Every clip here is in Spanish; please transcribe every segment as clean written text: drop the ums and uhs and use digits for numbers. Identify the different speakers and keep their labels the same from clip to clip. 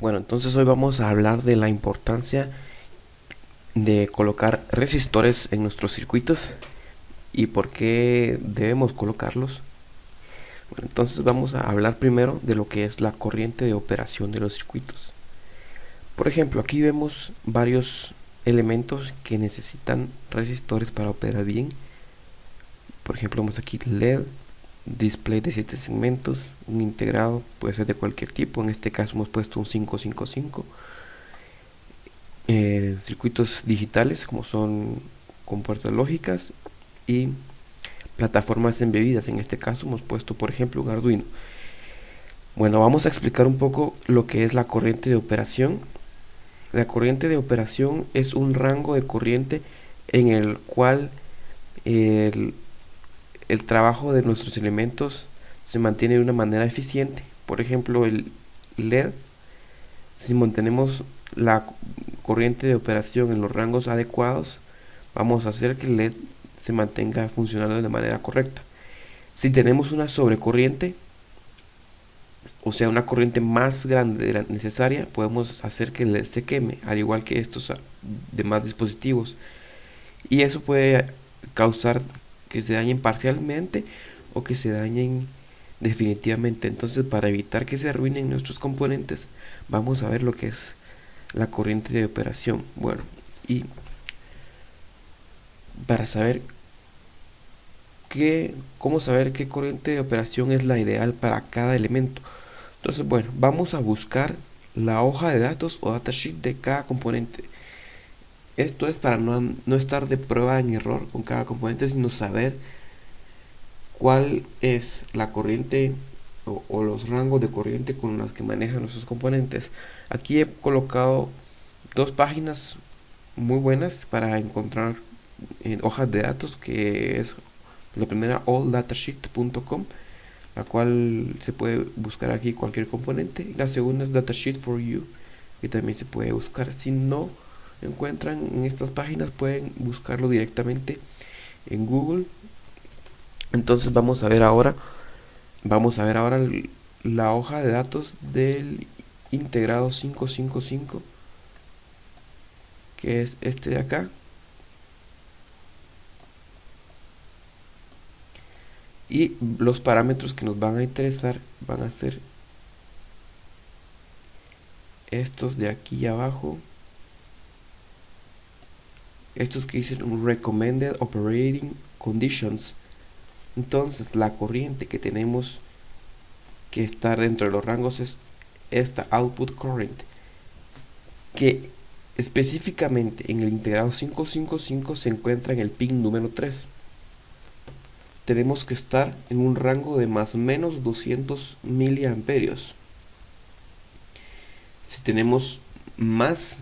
Speaker 1: Bueno, entonces hoy vamos a hablar de la importancia de colocar resistores en nuestros circuitos y por qué debemos colocarlos. Bueno, entonces vamos a hablar primero de lo que es la corriente de operación de los circuitos. Por ejemplo, aquí vemos varios elementos que necesitan resistores para operar bien. Por ejemplo, vemos aquí LED, display de 7 segmentos, un integrado, puede ser de cualquier tipo. En este caso hemos puesto un 555. Circuitos digitales como son compuertas lógicas y plataformas embebidas. En este caso hemos puesto, por ejemplo, un Arduino. Bueno, vamos a explicar un poco lo que es la corriente de operación. La corriente de operación es un rango de corriente en el cual el, el trabajo de nuestros elementos se mantiene de una manera eficiente. Por ejemplo, el LED, si mantenemos la corriente de operación en los rangos adecuados, vamos a hacer que el LED se mantenga funcionando de manera correcta. Si tenemos una sobrecorriente, o sea, una corriente más grande de la necesaria, podemos hacer que el LED se queme, al igual que estos demás dispositivos. Y eso puede causar que se dañen parcialmente o que se dañen definitivamente. Entonces, para evitar que se arruinen nuestros componentes, vamos a ver lo que es la corriente de operación. Bueno, y para saber cómo saber qué corriente de operación es la ideal para cada elemento. Entonces, bueno, vamos a buscar la hoja de datos o datasheet de cada componente. Esto es para no estar de prueba en error con cada componente, sino saber cuál es la corriente o los rangos de corriente con los que manejan nuestros componentes. Aquí he colocado dos páginas muy buenas para encontrar hojas de datos, que es la primera alldatasheet.com, la cual se puede buscar aquí cualquier componente, y la segunda es Datasheet for You, que también se puede buscar. Si no encuentran en estas páginas, pueden buscarlo directamente en Google. Entonces vamos a ver ahora la hoja de datos del integrado 555, que es este de acá. Y los parámetros que nos van a interesar van a ser estos de aquí abajo, estos que dicen Recommended Operating Conditions. Entonces la corriente que tenemos que estar dentro de los rangos es esta output current, que específicamente en el integrado 555 se encuentra en el pin número 3. Tenemos que estar en un rango de más o menos 200 miliamperios. Si tenemos más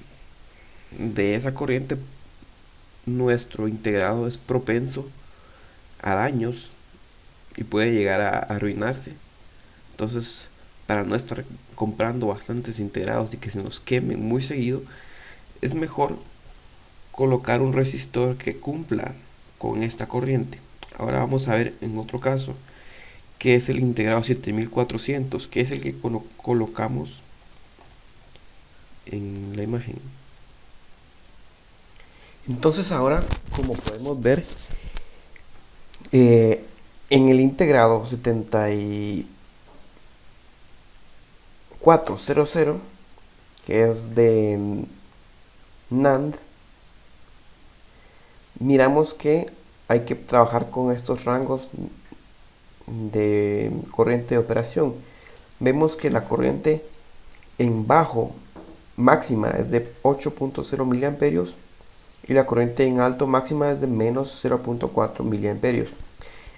Speaker 1: de esa corriente, nuestro integrado es propenso a daños y puede llegar a arruinarse. Entonces, para no estar comprando bastantes integrados y que se nos quemen muy seguido, es mejor colocar un resistor que cumpla con esta corriente. Ahora vamos a ver en otro caso, que es el integrado 7400, que es el que colocamos en la imagen. Entonces ahora, como podemos ver, en el integrado 7400, que es de NAND, miramos que hay que trabajar con estos rangos de corriente de operación. Vemos que la corriente en bajo máxima es de 8.0 miliamperios y la corriente en alto máxima es de menos 0.4 miliamperios.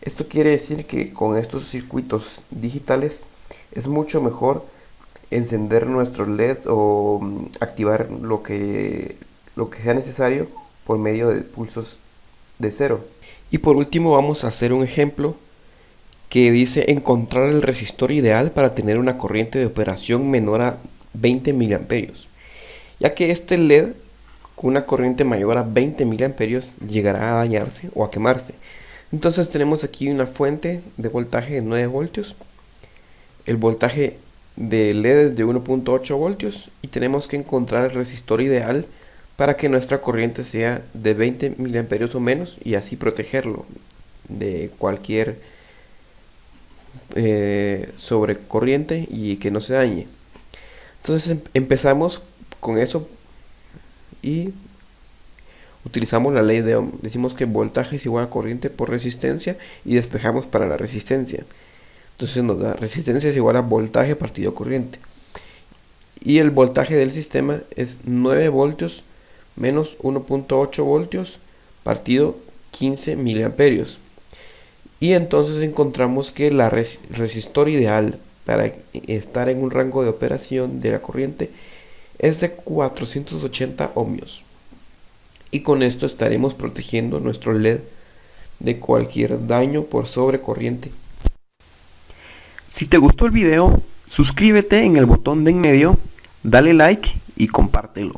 Speaker 1: Esto quiere decir que con estos circuitos digitales es mucho mejor encender nuestro LED o activar lo que sea necesario por medio de pulsos de cero. Y por último vamos a hacer un ejemplo que dice encontrar el resistor ideal para tener una corriente de operación menor a 20 miliamperios, ya que este LED con una corriente mayor a 20 miliamperios llegará a dañarse o a quemarse. Entonces tenemos aquí una fuente de voltaje de 9 voltios. El voltaje de LED de 1.8 voltios y tenemos que encontrar el resistor ideal para que nuestra corriente sea de 20 miliamperios o menos y así protegerlo de cualquier sobrecorriente y que no se dañe. Entonces empezamos con eso y utilizamos la ley de Ohm. Decimos que voltaje es igual a corriente por resistencia y despejamos para la resistencia. Entonces nos da resistencia es igual a voltaje partido corriente. Y el voltaje del sistema es 9 voltios menos 1.8 voltios partido 15 miliamperios. Y entonces encontramos que la resistor ideal para estar en un rango de operación de la corriente es de 480 ohmios. Y con esto estaremos protegiendo nuestro LED de cualquier daño por sobrecorriente.
Speaker 2: Si te gustó el video, suscríbete en el botón de en medio, dale like y compártelo.